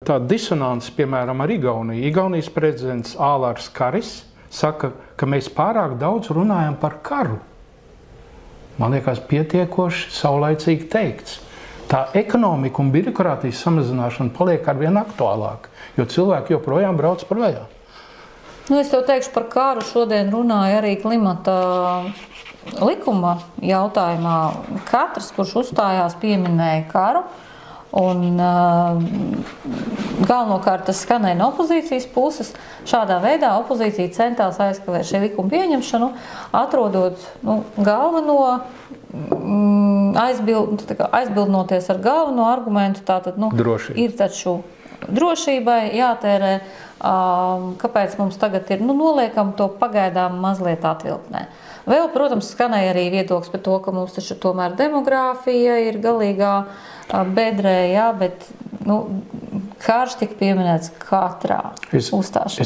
tāda disonance, piemēram, ar Igauniju. Igaunijas prezidents Ālārs Karis saka, ka mēs pārāk daudz runājam par karu. Man liekas, pietiekoši saulaicīgi teikts. Tā ekonomika un birokrātijas samazināšana paliek arvien aktuālāk, jo cilvēki joprojām brauc par vējām. Es tev teikšu par karu. Šodien runāja arī klimata likuma jautājumā. Katrs, kurš uzstājās, pieminēja karu. Un galvenokārt tas skanēja no opozīcijas puses. Šādā veidā opozīcija centās aizkavēt šī likuma pieņemšanu, atrodot galveno, aizbildnoties ar galveno argumentu. Tātad, ir taču drošībai jātērē, kāpēc mums tagad ir, noliekam to pagaidām mazliet atvilknē. Vēl, protams, skanēja arī viedoklis par to, ka mums taču tomēr demogrāfija ir galīgā bedrē, jā, bet karš tika pieminēts katrā uzstāšanā.